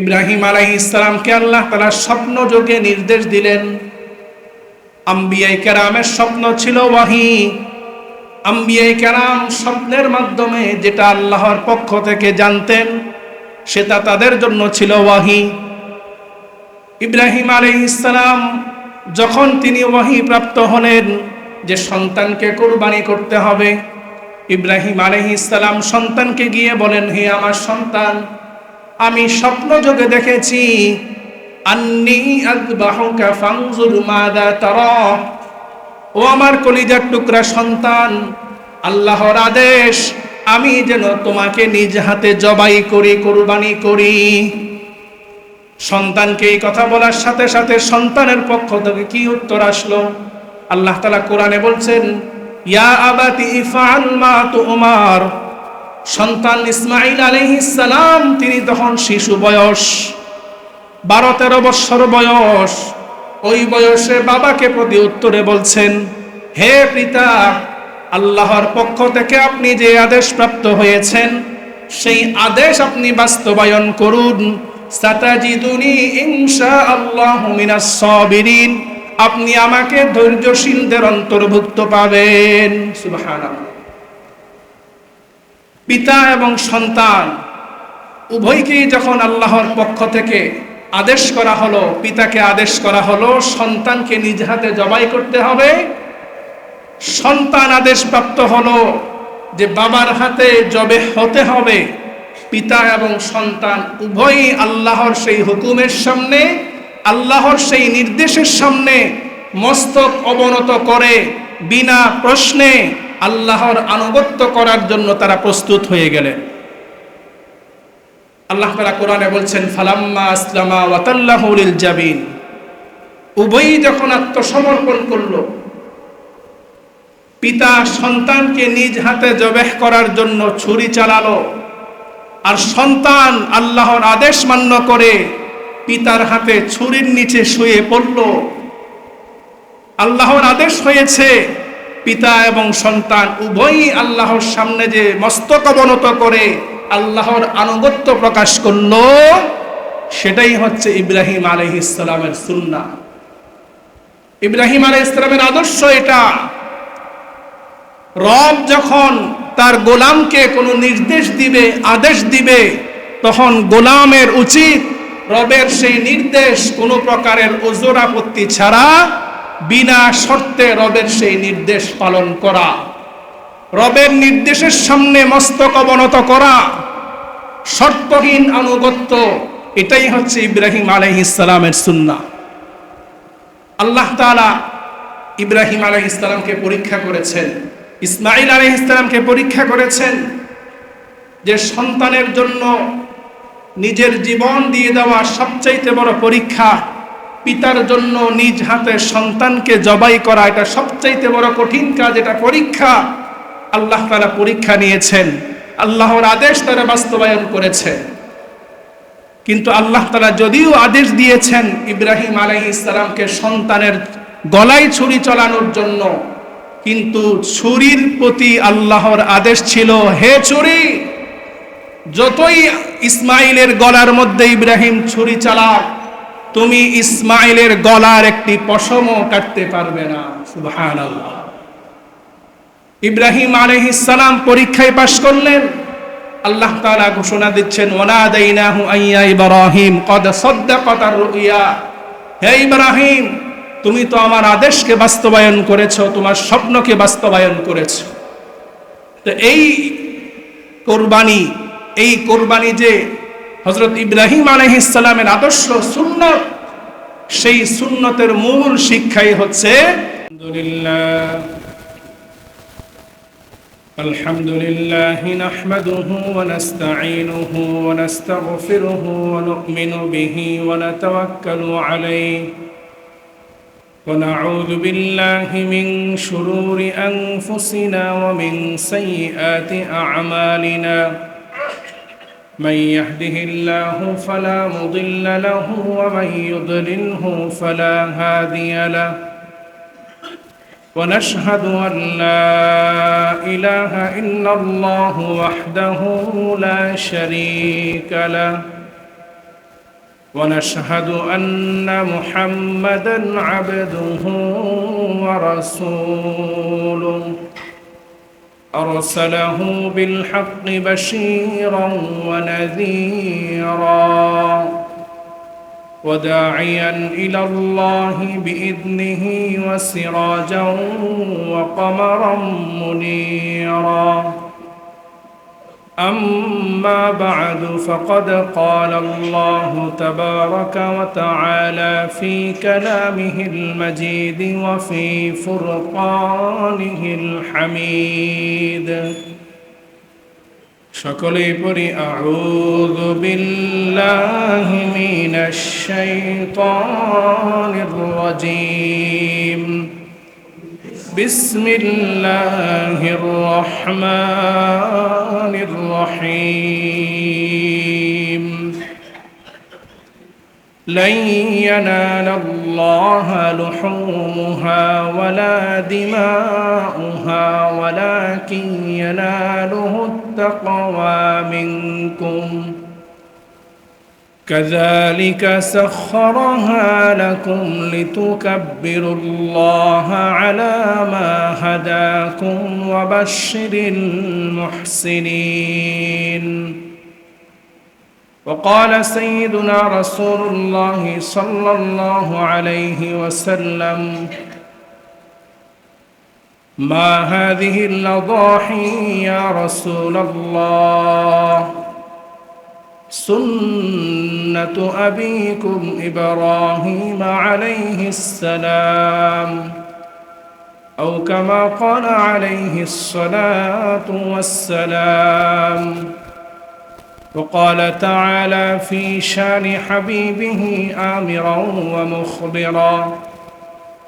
ইব্রাহিম আলাইহিস সালামকে আল্লাহ তাআলা স্বপ্ন যোগে নির্দেশ দিলেন। আম্বিয়ায়ে কেরামের স্বপ্ন ছিল ওয়াহী। আম্বিয়ায়ে কেরাম স্বপ্নের মাধ্যমে যেটা আল্লাহর পক্ষ থেকে জানতেন সেটা তাদের জন্য ছিল ওয়াহী। ইব্রাহিম আলাইহিস সালাম যখন তিনি ওয়াহী প্রাপ্ত হলেন যে সন্তানকে কুরবানি করতে হবে, ইব্রাহিম আলাইহিস সালাম সন্তানকে গিয়ে বলেন, হে আমার সন্তান, আমি স্বপ্ন যোগে দেখেছি আন্নী আযবাহুকা ফানজুর মাযা তারা। ও আমার কলিজার টুকরা সন্তান, আল্লাহর আদেশ আমি যেন তোমাকে নিজ হাতে জবাই করি, কুরবানি করি। সন্তানকে এই কথা বলার সাথে সাথে সন্তানের পক্ষ থেকে কি উত্তর আসলো? আল্লাহ তাআলা কোরআনে বলছেন, ইয়া আবাতি ইফআল মা তুমার। সন্তান ইসমাঈল আলাইহিস সালাম তিনি তখন শিশু বয়স, 12-13 বছর বয়স। ওই বয়সে বাবাকে প্রতি উত্তরে বলছেন, হে পিতা, আল্লাহর পক্ষ থেকে আপনি যে আদেশ প্রাপ্ত হয়েছেন সেই আদেশ আপনি বাস্তবায়ন করুন। সাতাজিদুনি ইনশাআল্লাহু মিনাস সাবিরিন। আপনি আমাকে ধৈর্যশীলদের অন্তর্ভুক্ত পাবেন। সুবহানাল্লাহ। পিতা এবং সন্তান উভয়কেই যখন আল্লাহর পক্ষ থেকে আদেশ করা হলো, পিতাকে আদেশ করা হলো সন্তানকে নিজ হাতে জবাই করতে হবে, সন্তান আদেশ প্রাপ্ত হলো যে বাবার হাতে জবে হতে হবে। পিতা এবং সন্তান উভয়ই আল্লাহর সেই হুকুমের সামনে, আল্লাহর সেই নির্দেশের সামনে মস্তক অবনত করে বিনা প্রশ্নে আল্লাহর আনুগত্য করার জন্য তারা প্রস্তুত হয়ে গেলেন। আল্লাহ তাআলা কোরআনে বলছেন, ফালাম্মা আসলামা ওয়া তাল্লাহু লিল জাবিন। উভয়ই যখন আত্মসমর্পণ করলো, পিতা সন্তানকে নিজ হাতে জবেহ করার জন্য ছুরি চালালো, আর সন্তান আল্লাহর আদেশ মান্য করে পিতার হাতে ছুরির নিচে শুয়ে পড়ল। আল্লাহর আদেশ হয়েছে পিতা এবং সন্তান উভয়ই আল্লাহর সামনে যে মস্তক অবনত করে আল্লাহর আনুগত্য প্রকাশ করলো, সেটাই হচ্ছে ইব্রাহিম আলাইহিস সালামের সুন্নাহ। ইব্রাহিম আলাইহিস সালামের আদর্শ এটা। রব যখন তার গোলামকে কোনো নির্দেশ দিবে, আদেশ দিবে, তখন গোলামের উচিত রবের সেই নির্দেশ কোনো প্রকারের ওজর আপত্তি ছাড়া বিনা শর্তে রবের সেই নির্দেশ পালন করা, রবের নির্দেশের সামনে মস্তক অবনত করা, শর্তহীন আনুগত্য। এটাই হচ্ছে ইব্রাহিম আলাইহিস সালামের সুন্নাহ। আল্লাহ তাআলা ইব্রাহিম আলাইহিস সালামকে পরীক্ষা করেছেন, ইসমাঈল আলাইহিস সালামকে পরীক্ষা করেছেন যে সন্তানের জন্য নিজের জীবন দিয়ে দেওয়া সবচাইতে বড় পরীক্ষা। পিতার জন্য নিজ হাতে সন্তানকে জবাই করা এটা সবচাইতে বড় কঠিন কাজ, এটা পরীক্ষা। আল্লাহ তাআলা পরীক্ষা নিয়েছেন, আল্লাহর আদেশ তারা বাস্তবায়ন করেছে। কিন্তু আল্লাহ তাআলা যদিও আদেশ দিয়েছেন ইব্রাহিম আলাইহিস সালামকে সন্তানের গলায় ছুরি চালানোর জন্য, কিন্তু ছুরির প্রতি আল্লাহর আদেশ ছিল, হে ছুরি, যতই ইসমাইলের গলার মধ্যে ইব্রাহিম ছুরি চালাক, তুমি ইসমাইলের গলার একটি পশমও কাটতে পারবে না। সুবহানাল্লাহ। ইব্রাহিম আলাইহিস সালাম পরীক্ষায় পাশ করলেন। আল্লাহ তাআলা ঘোষণা দিচ্ছেন, ওয়ানাদাইনাহু আইয়া ইব্রাহিম কদ সাদ্দাকাতার রুইয়া। হে ইব্রাহিম, তুমি তো আমার আদেশকে বাস্তবায়ন করেছো, তোমার স্বপ্নকে বাস্তবায়ন করেছো। তো এই কোরবানি যে হযরত ইব্রাহিম আলাইহিস সালামের আদর্শ সুন্নাত, সেই সুন্নতের মূল শিক্ষাই হচ্ছে আলহামদুলিল্লাহ নাহমাদুহু ওয়া নাস্তাঈনুহু ওয়া নাস্তাগফিরুহু ওয়া নু'মিনু বিহি ওয়া নাতাওয়াক্কালু আলাইহি ওয়া নাউযু বিল্লাহি মিন শুরুরি আনফুসিনা ওয়া মিন সাইয়্যাতি আ'মালিনা। من يهده الله فلا مضل له ومن يضلله فلا هادي له ونشهد أن لا إله إلا الله وحده لا شريك له ونشهد أن محمدًا عبده ورسوله أرسله بالحق بشيرا ونذيرا وداعيا إلى الله بإذنه وسراجا وقمرا منيرا أما بعد فقد قال الله تبارك وتعالى في كلامه المجيد وفي فرقانه الحميد সকলেই পড়ি আউযু বিল্লাহি মিনাশ শাইতানির রাজীম বিসমিল্লাহির রহমানির রহিম لن ينال الله لحومها ولا دماؤها ولكن يناله التقوى منكم كذلك سخرها لكم لتكبروا الله على ما هداكم وبشر المحسنين وقال سيدنا رسول الله صلى الله عليه وسلم ما هذه الأضاحي يا رسول الله سنة أبيكم إبراهيم عليه السلام أو كما قال عليه الصلاة والسلام وقال تعالى في شان حبيبه آمرا ومخبرا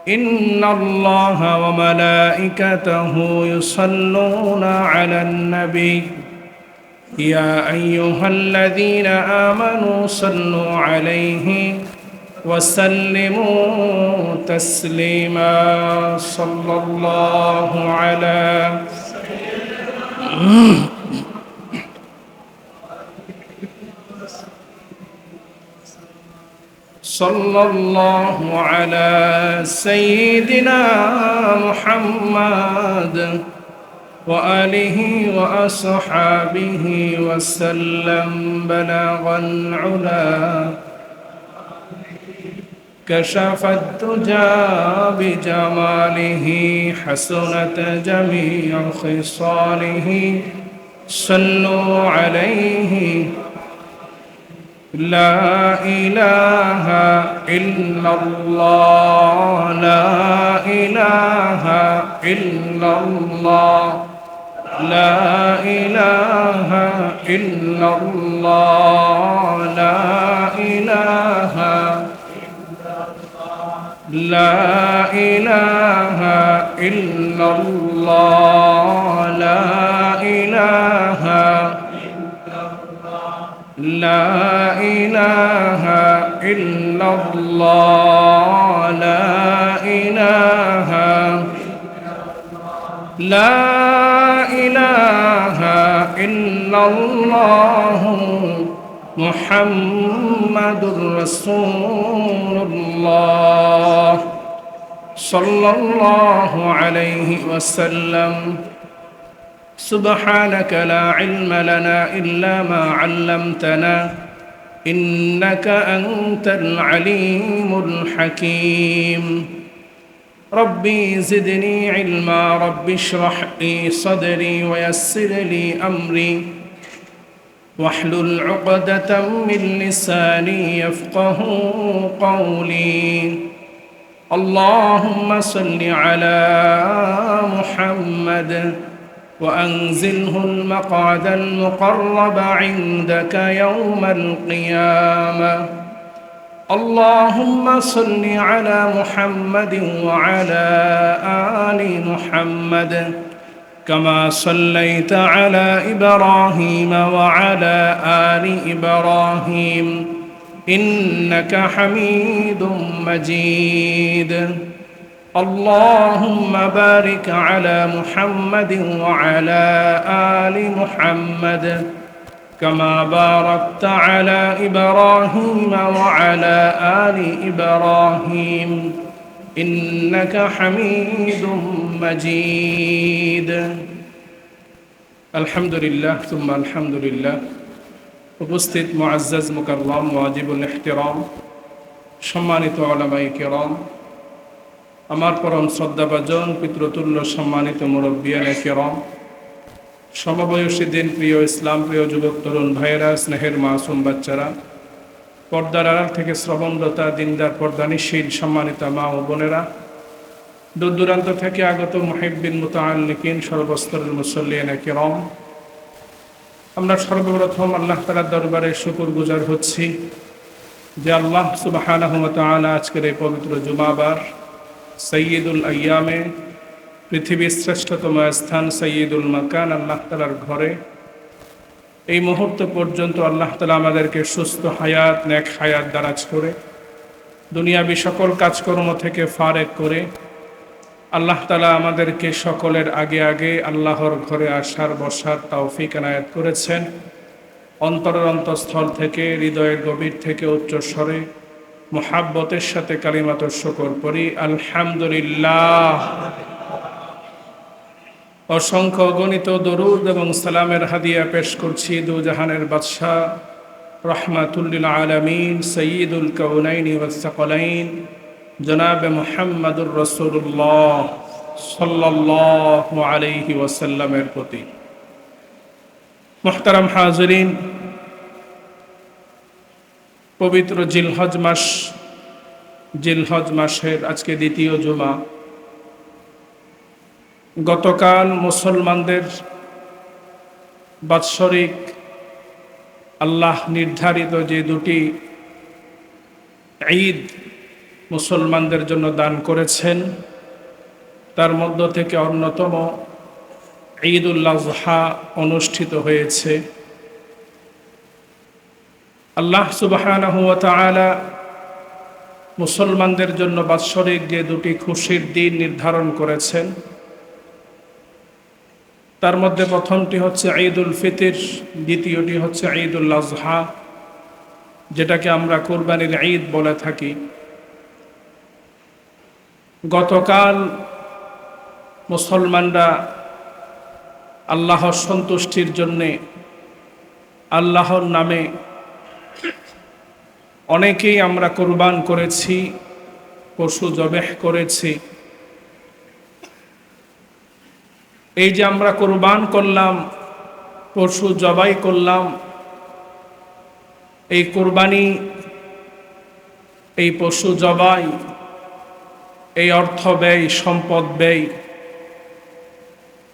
إن الله وملائكته يصلون على النبي يا أيها الذين آمنوا صلوا عليه وسلموا تسليما صلى الله على صلى الله على سيدنا محمد وآله وأصحابه وسلم بلغ العلا كشف الدجى بجماله حسنت جميع خصاله صلوا عليه لا إله إلا الله لا إله إلا الله لا إله إلا الله لا إله لا إله إلا الله لا إله لا إله إلا الله لا إله لا إله إلا الله محمد رسول الله صلى الله عليه وسلم سبحانك لا علم لنا إلا ما علمتنا إنك أنت العليم الحكيم ربي زدني علما رب اشرح لي صدري ويسر لي أمري واحلل عقدة من لساني يفقه قولي اللهم صل على محمد وأنزله المقعد المقرب عندك يوم القيامة اللهم صل على محمد وعلى آل محمد كما صليت على إبراهيم وعلى آل إبراهيم إنك حميد مجيد اللهم بارك على محمد وعلى آل محمد كما باركت على إبراهيم وعلى آل إبراهيم إنك حميد مجيد الحمد لله ثم الحمد لله উপস্থিত মুআজ্জাজ মুকাররম ওয়াজিবুল ইহতিরাম সম্মানিত উলামায়ে কেরাম, আমার পরম শ্রদ্ধাভাজন পিতৃতুল্য সম্মানিত মুরব্বিয়ানে কেরাম, সমবয়সী দিন প্রিয় ইসলাম প্রিয় যুবক তরুণ ভাইয়েরা, স্নেহের মাসুম বাচ্চারা, পর্দার আড়াল থেকে শ্রবণরতা দিনদার পর্দানিশীল সম্মানিত মা ও বোনেরা, দূর দূরান্ত থেকে আগত মুহিব্বিন মুতাআল্লিকিন, সর্বস্তরের মুসল্লিয়ানে কেরাম, আমরা সর্বপ্রথম আল্লাহ তাআলার দরবারে শুকরগুজার হচ্ছি যে আল্লাহ সুবহানাহু ওয়া তাআলা আজকের এই পবিত্র জুমাবার সাইয়্যিদুল আইয়ামে, পৃথিবীর শ্রেষ্ঠতম স্থান সাইয়্যিদুল মাকান আল্লাহ তাআলার ঘরে এই মুহূর্ত পর্যন্ত আল্লাহ তাআলা আমাদেরকে সুস্থ হায়াত, নেক হায়াত দারাজ করে দুনিয়াবি সকল কাজকর্ম থেকে ফারেক করে আল্লাহ তাআলা আমাদেরকে সকলের আগে আগে আল্লাহর ঘরে আসার বসার তৌফিক এনায়েত করেছেন। অন্তরের অন্তঃস্থল থেকে, হৃদয়ের গভীর থেকে উচ্চ স্বরে মুহাব্বতের সাথে কালিমাতুশ শুকর পড়ি আলহামদুলিল্লাহ। অসংখ্য গণিত দরুদ এবং সালামের হাদিয়া পেশ করছি দু জাহানের বাদশাহ রাহমাতুল লিল আলামিন সাইয়্যিদুল কাউনাইনি ওয়াস সাকালাইন জনাবে মুহাম্মাদুর রাসূলুল্লাহ সাল্লাল্লাহু আলাইহি ওয়াসাল্লামের প্রতি। মুহতারাম হাজিরিন, পবিত্র জিলহজ মাসের আজকে দ্বিতীয় জুমা। গতকাল মুসলমানদের বাৎসরিক আল্লাহ নির্ধারিত যে দুটি ঈদ মুসলমানদের জন্য দান করেছেন, তার মধ্য থেকে অন্যতম ঈদুল আযহা অনুষ্ঠিত হয়েছে। আল্লাহ সুবহানাহু ওয়া তাআলা মুসলমানদের জন্য বাৎসরিক যে দুটি খুশির দিন নির্ধারণ করেছেন, তার মধ্যে প্রথমটি হচ্ছে ঈদুল ফিতর, দ্বিতীয়টি হচ্ছে ঈদুল আযহা, যেটাকে আমরা কুরবানির ঈদ বলে থাকি। গতকাল মুসলমানরা আল্লাহর সন্তুষ্টির জন্যে আল্লাহর নামে অনেকেই আমরা কুরবান করেছি, পশু জবেহ করেছি। এই যে আমরা কুরবান করলাম, পশু জবাই করলাম, এই কুরবানি, এই পশু জবাই, এই অর্থ ব্যয়, সম্পদ ব্যয়,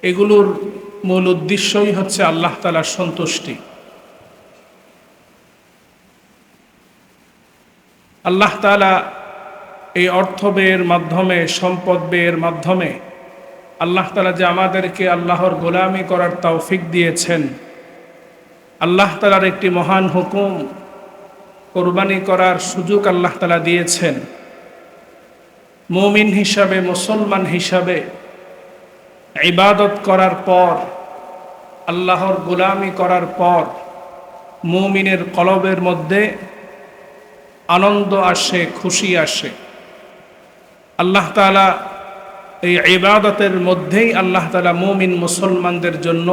এগুলোর মূল উদ্দেশ্যই হচ্ছে আল্লাহ তাআলার সন্তুষ্টি। আল্লাহ তাআলা এই অর্থ ব্যয়ের মাধ্যমে, সম্পদ ব্যয়ের মাধ্যমে আল্লাহ তাআলা যে আমাদেরকে আল্লাহর গোলামি করার তৌফিক দিয়েছেন, আল্লাহ তাআলার একটি মহান হুকুম, কোরবানি করার সুযোগ আল্লাহ তাআলা দিয়েছেন। মুমিন হিসাবে, মুসলমান হিসাবে ইবাদত করার পর, আল্লাহর গোলামি করার পর মুমিনের কলবের মধ্যে আনন্দ আসে, খুশি আসে। আল্লাহ তাআলা এই ইবাদতের মধ্যেই আল্লাহ তাআলা মুমিন মুসলমানদের জন্য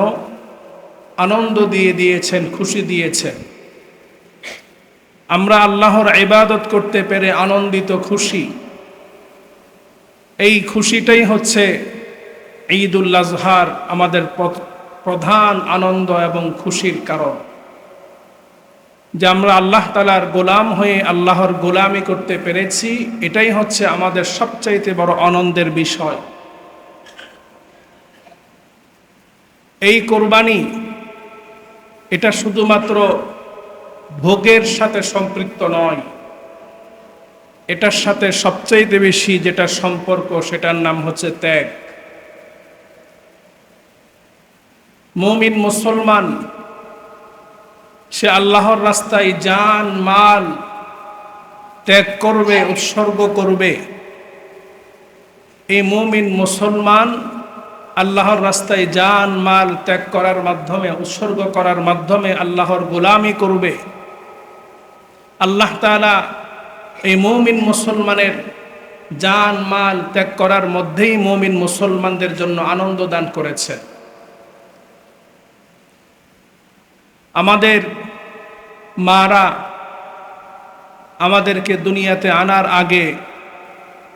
আনন্দ দিয়ে দিয়েছেন, খুশি দিয়েছেন। আমরা আল্লাহর ইবাদত করতে পেরে আনন্দিত, খুশি। এই খুশিটাই হচ্ছে ঈদুল আযহার আমাদের প্রধান আনন্দ এবং খুশির কারণ, যে আমরা আল্লাহ তাআলার গোলাম হয়ে আল্লাহর গোলামি করতে পেরেছি। এটাই হচ্ছে আমাদের সবচাইতে বড় আনন্দের বিষয়। এই কোরবানি, এটা শুধুমাত্র ভোগের সাথে সম্পৃক্ত নয়, এটার সাথে সবচাইতে বেশি যেটা সম্পর্ক, সেটার নাম হচ্ছে ত্যাগ। মুমিন মুসলমান সে আল্লাহর রাস্তায় জান মাল ত্যাগ করবে, উৎসর্গ করবে। এই মুমিন মুসলমান আল্লাহর রাস্তায় জান মাল ত্যাগ করার মাধ্যমে, উৎসর্গ করার মাধ্যমে আল্লাহর গোলামি করবে, আল্লাহ তাআলা এই মুমিন মুসলমানের জান মাল ত্যাগ করার মধ্যেই মুমিন মুসলমানদের জন্য আনন্দ দান করেছে। আমাদের মারা আমাদেরকে দুনিয়াতে আনার আগে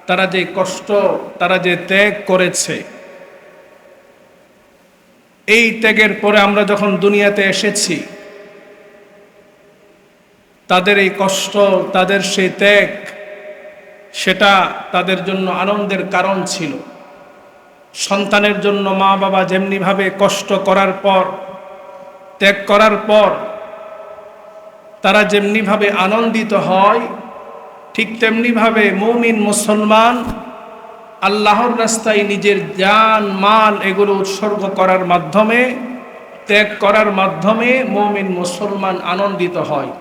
তারা যে কষ্ট, তারা যে ত্যাগ করেছে, এই ত্যাগের পরে আমরা যখন দুনিয়াতে এসেছি, তাদের এই কষ্ট, তাদের সেই ত্যাগ, সেটা তাদের জন্য আনন্দের কারণ ছিল। সন্তানের জন্য মা বাবা যেমনিভাবে কষ্ট করার পর, ত্যাগ করার পর তারা যেমনিভাবে আনন্দিত হয়, ঠিক তেমনিভাবে মুমিন মুসলমান আল্লাহর রাস্তায় নিজের জান মাল এগুলো উৎসর্গ করার মাধ্যমে, ত্যাগ করার মাধ্যমে মুমিন মুসলমান আনন্দিত হয়।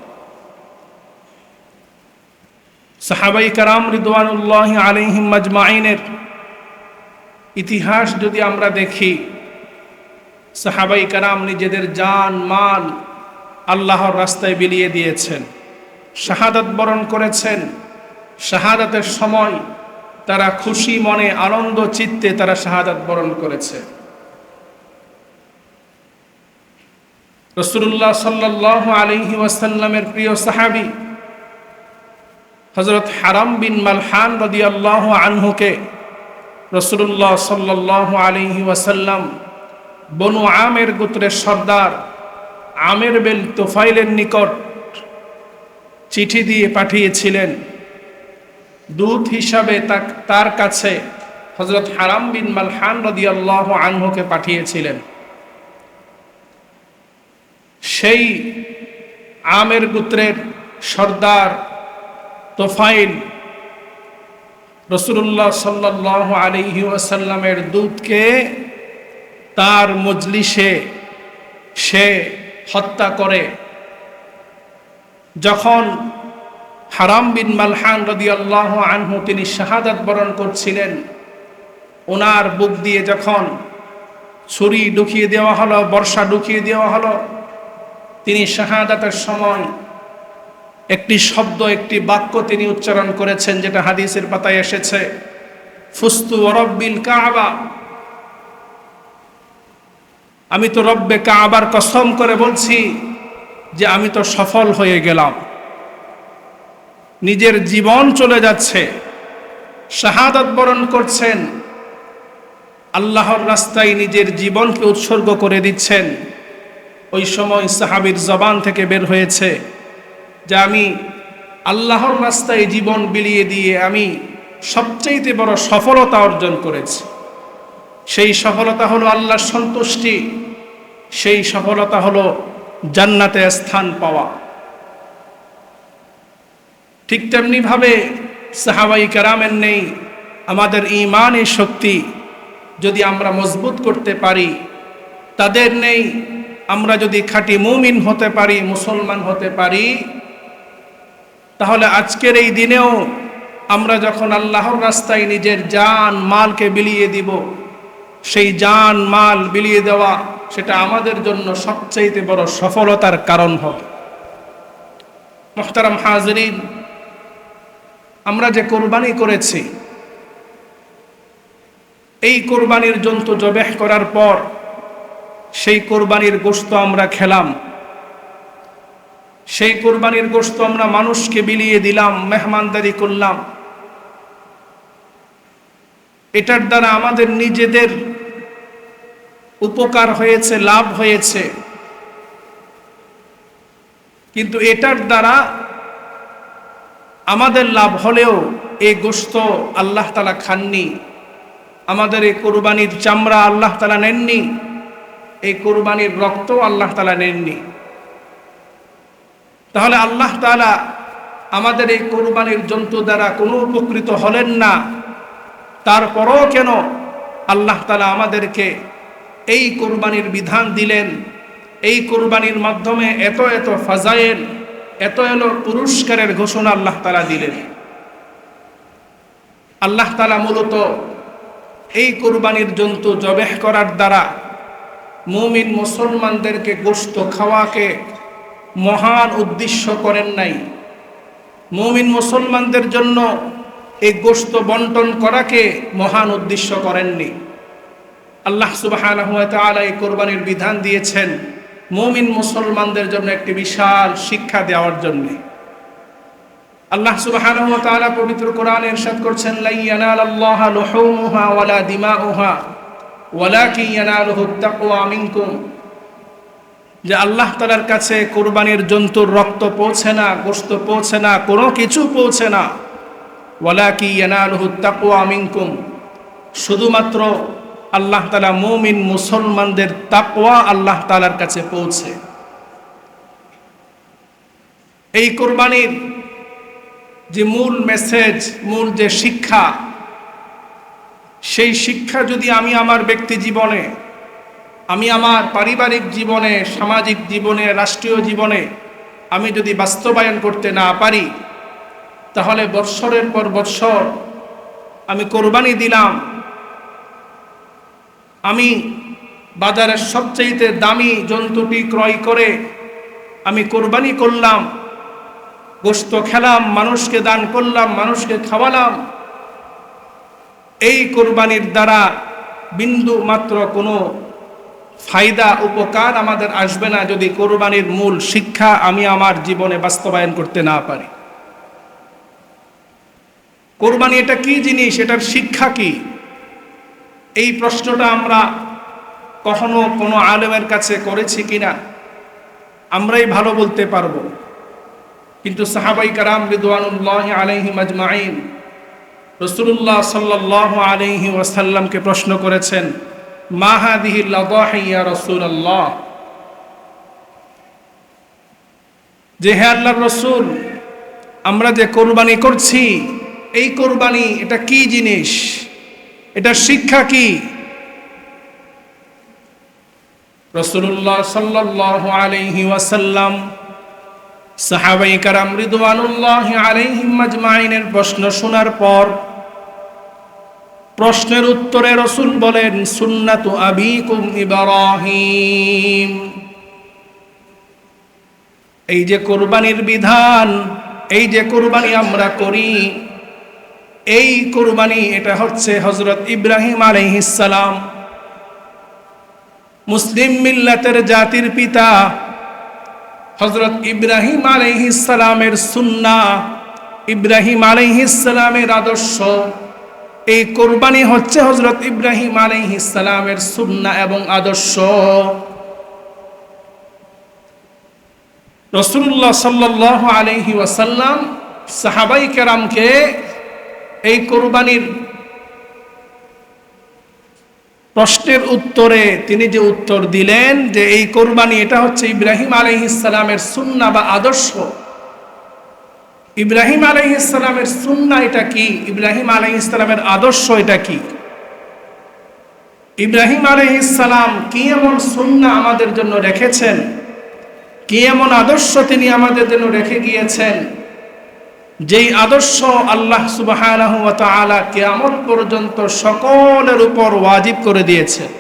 সাহাবায়ে কেরাম রিদওয়ানুল্লাহি আলাইহিম আজমাইনের ইতিহাস যদি আমরা দেখি, সাহাবায়ে কেরাম নিজেদের জান মাল আল্লাহর রাস্তায় বিলিয়ে দিয়েছেন, শাহাদাত বরণ করেছেন। শাহাদাতের সময় তারা খুশি মনে, আনন্দ চিত্তে তারা শাহাদাত বরণ করেছে। রাসূলুল্লাহ সাল্লাল্লাহু আলাইহি ওয়াসাল্লামের প্রিয় সাহাবী হযরত হারাম বিন মালহান রাদিয়াল্লাহু আনহুকে রাসূলুল্লাহ সাল্লাল্লাহু আলাইহি ওয়াসাল্লাম বনু আমের গোত্রের সর্দার আমের বিন তুফাইলের নিকট চিঠি দিয়ে পাঠিয়েছিলেন। দূত হিসাবে তার কাছে হযরত হারাম বিন মালহান রাদিয়াল্লাহু আনহুকে পাঠিয়েছিলেন। সেই আমের গোত্রের সর্দার তোফাইল রাসূলুল্লাহ সাল্লাল্লাহু আলাইহি ওয়াসাল্লামের দূতকে তার মজলিসে সে হত্যা করে। যখন হারাম বিন মালহান রাদিয়াল্লাহু আনহু তিনি শাহাদাত বরণ করছিলেন, ওনার বুক দিয়ে যখন ছুরি ঢুকিয়ে দেওয়া হলো, বর্ষা ঢুকিয়ে দেওয়া হলো, তিনি শাহাদাতের সময় একটি শব্দ, একটি বাক্য তিনি উচ্চারণ করেছেন, যেটা হাদিসের পাতায় এসেছে, ফুস্তু ওয়া রব্বিল কাবা, আমি তো রব্বে কাবার কসম করে বলছি যে আমি তো সফল হয়ে গেলাম। নিজের জীবন চলে যাচ্ছে, শাহাদাত বরণ করছেন, আল্লাহর রাস্তায় নিজের জীবনকে উৎসর্গ করে দিচ্ছেন। ওই সময় সাহাবীর জবান থেকে বের হয়েছে যে আমি আল্লাহর রাস্তায় জীবন বিলিয়ে দিয়ে আমি সবচেয়ে বড় সফলতা অর্জন করেছি। সেই সফলতা হলো আল্লাহর সন্তুষ্টি, সেই সফলতা হলো জান্নাতে স্থান পাওয়া। ঠিক তেমনিভাবে সাহাবায়ে কেরামের নেই আমাদের ঈমানের শক্তি যদি আমরা মজবুত করতে পারি, তাদের নেই আমরা যদি খাঁটি মুমিন হতে পারি, মুসলমান হতে পারি, তাহলে আজকের এই দিনেও আমরা যখন আল্লাহর রাস্তায় নিজের জান মালকে বিলিয়ে দিব, সেই জান মাল বিলিয়ে দেওয়া সেটা আমাদের জন্য সবচেয়ে বড় সফলতার কারণ হবে। মুহতারাম হাজিরিন, আমরা যে কোরবানি করেছি, এই কোরবানির জন্তু জবেহ করার পর সেই কোরবানির গোশত আমরা খেলাম, সেই কোরবানির গোশত আমরা মানুষকে বিলিয়ে দিলাম, মেহমানদারি করলাম। এটার দ্বারা আমাদের নিজেদের উপকার হয়েছে, লাভ হয়েছে, কিন্তু এটার দ্বারা আমাদের লাভ হলেও এই গোশত আল্লাহ তাআলা খাননি, আমাদের এই কোরবানির চামড়া আল্লাহ তাআলা নেননি, এই কোরবানির রক্ত আল্লাহ তাআলা নেননি। তাহলে আল্লাহ তাআলা আমাদের এই কোরবানির জন্তু দ্বারা কোনো উপকৃত হলেন না। তারপরও কেন আল্লাহ তাআলা আমাদেরকে এই কোরবানির বিধান দিলেন, এই কোরবানির মাধ্যমে এত এত ফাজাইল, এত এত পুরস্কারের ঘোষণা আল্লাহ তাআলা দিলেন। আল্লাহ তাআলা মূলত এই কুরবানির জন্তু জবেহ করার দ্বারা মুমিন মুসলমানদেরকে গোশত খাওয়াকে মহান উদ্দেশ্য করেন নাই। মুমিন মুসলমানদের জন্য এই গোশত বন্টন করাকে মহান উদ্দেশ্য করেননি। আল্লাহ সুবহানাহু ওয়া তাআলা এই কুরবানির বিধান দিয়েছেন মুমিন মুসলমানদের জন্য একটি বিশাল শিক্ষা দেওয়ার জন্য। আল্লাহ সুবহানাহু ওয়া তাআলা পবিত্র কোরআনে ইরশাদ করছেন, লা ইয়ানালাল্লাহা লুহুমুহা ওয়ালা দিমাউহা ওয়ালাকিন ইয়ানালুহুত তাকওয়া মিনকুম, যে আল্লাহ তাআলার কাছে কুরবানির জন্তুর রক্ত পৌঁছে না, গোশত পৌঁছে না, কোনো কিছু পৌঁছে না। ওয়ালাকিন ইয়ানালুহুত তাকওয়া মিনকুম, শুধুমাত্র আল্লাহ তাআলা মুমিন মুসলমানদের তাকওয়া আল্লাহ তাআলার কাছে পৌঁছে। এই কুরবানির যে মূল মেসেজ, মূল যে শিক্ষা, সেই শিক্ষা যদি আমি আমার ব্যক্তি জীবনে, আমি আমার পারিবারিক জীবনে, সামাজিক জীবনে, রাষ্ট্রীয় জীবনে আমি যদি বাস্তবায়ন করতে না পারি, তাহলে বৎসরের পর বৎসর আমি কোরবানি দিলাম, আমি বাজারের সবচেয়ে দামি জন্তুটি ক্রয় করে আমি কোরবানি করলাম, গোশত খেলাম, মানুষকে দান করলাম, মানুষকে খাওয়ালাম, এই কোরবানির দ্বারা বিন্দু মাত্র কোনো ফায়দা উপকার আমাদের আসবে না যদি কোরবানির মূল শিক্ষা আমি আমার জীবনে বাস্তবায়ন করতে না পারি। কোরবানি এটা কি জিনিস, এটার শিক্ষা কি, এই প্রশ্নটা আমরা কখনো কোনো আলেমের কাছে করেছি কিনা আমরাই ভালো বলতে পারবো। কিন্তু সাহাবাই কারাম রিদওয়ানুল্লাহি আলাইহিম আজমাইন রাসূলুল্লাহ সাল্লাল্লাহু আলাইহি ওয়াসাল্লামকে প্রশ্ন করেছেন, মা হাদিহিল আদাহি ইয়া রাসূলুল্লাহ, যে হে আল্লাহর রাসূল, আমরা যে কোরবানি করছি এই কোরবানি এটা কি জিনিস, এটার শিক্ষা কি? রাসূলুল্লাহ সাল্লাল্লাহু আলাইহি ওয়াসাল্লাম সাহাবায়ে কেরাম রিদওয়ানুল্লাহি আলাইহিম আজমাইনের প্রশ্ন শোনার পর প্রশ্নের উত্তরে রাসূল বলেন, সুন্নাতু আবিকুম ইব্রাহিম, এই যে কোরবানির বিধান, এই যে কোরবানি আমরা করি, এই কোরবানি এটা হচ্ছে হযরত ইব্রাহিম আলাইহিস সালাম, মুসলিম মিল্লাতের জাতির পিতা হযরত ইব্রাহিম আলাইহিস সালামের সুন্নাহ, ইব্রাহিম আলাইহিস সালামের আদর্শ। এই কোরবানি হচ্ছে হযরত ইব্রাহিম আলাইহিস সালামের সুন্নাহ এবং আদর্শ। রাসূলুল্লাহ সাল্লাল্লাহু আলাইহি ওয়াসাল্লাম সাহাবায়ে কেরামকে এই কোরবানির প্রশ্নের উত্তরে তিনি যে উত্তর দিলেন যে এই কোরবানি এটা হচ্ছে ইব্রাহিম আলাইহিস সালামের সুন্নাহ বা আদর্শ। ইব্রাহিম আলাইহিস সালামের সুন্নাহ এটা কি, ইব্রাহিম আলাইহিস সালামের আদর্শ এটা কি? ইব্রাহিম আলাইহিস সালাম কি এমন সুন্নাহ আমাদের জন্য রেখেছেন, কি এমন আদর্শ তিনি আমাদের জন্য রেখে গিয়েছেন, যেই আদর্শ আল্লাহ সুবহানাহু ওয়া তাআলা কিয়ামত পর্যন্ত সকলের উপর ওয়াজিব করে দিয়েছেন।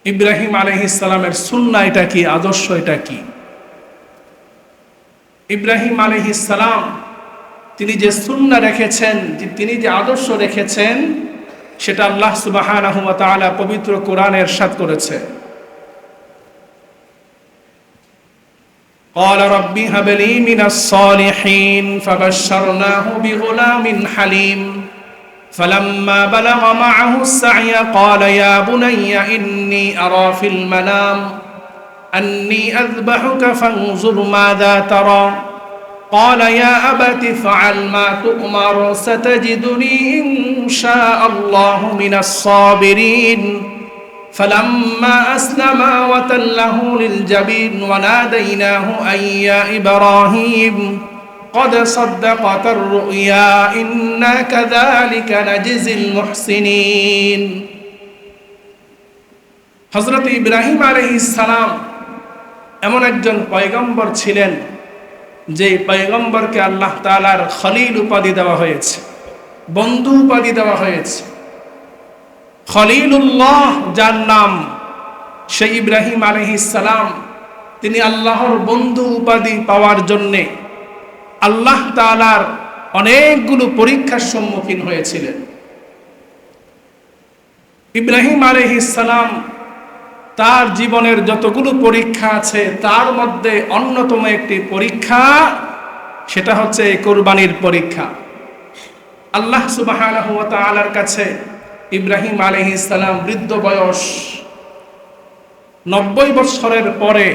ইব্রাহিম আলাইহিস সালামের সুন্নাহ এটা কি, আদর্শ এটা কি? ইব্রাহিম আলাইহিস সালাম তিনি যে সুন্নাহ রেখেছেন, তিনি যে আদর্শ রেখেছেন, সেটা আল্লাহ সুবহানাহু ওয়া তাআলা পবিত্র কোরআনে ইরশাদ করেছে, قال رب هب لي من الصالحين فبشرناه بغلام حليم فلما بلغ معه السعي قال يا بني إني أرى في المنام أني أذبحك فانظر ماذا ترى قال يا أبت افعل ما تؤمر ستجدني إن شاء الله من الصابرين فلما أسلما وتله للجبين وناديناه أن يا إبراهيم قد صدقت الرؤيا إنا كذلك نجزي المحسنين। হযরত ইব্রাহিম আলাইহিস সালাম এমন একজন পয়গম্বর ছিলেন যে পয়গম্বরকে আল্লাহ তাআলার খলিল উপাধি দেওয়া হয়েছে, বন্ধু উপাধি দেওয়া হয়েছে। খলিলুল্লাহ যার নাম, সেই ইব্রাহিম আলাইহিস সালাম, তিনি আল্লাহর বন্ধু উপাধি পাওয়ার জন্যে আল্লাহ তাআলার অনেকগুলো পরীক্ষার সম্মুখীন হয়েছিলেন। ইব্রাহিম আলাইহিস সালাম তার জীবনের যতগুলো পরীক্ষা আছে তার মধ্যে অন্যতম একটি পরীক্ষা, সেটা হচ্ছে এই কোরবানির পরীক্ষা। আল্লাহ সুবহানাহু ওয়া তাআলার কাছে ইব্রাহিম আলাইহিস সালাম বৃদ্ধ বয়স, 90 বছরের পরে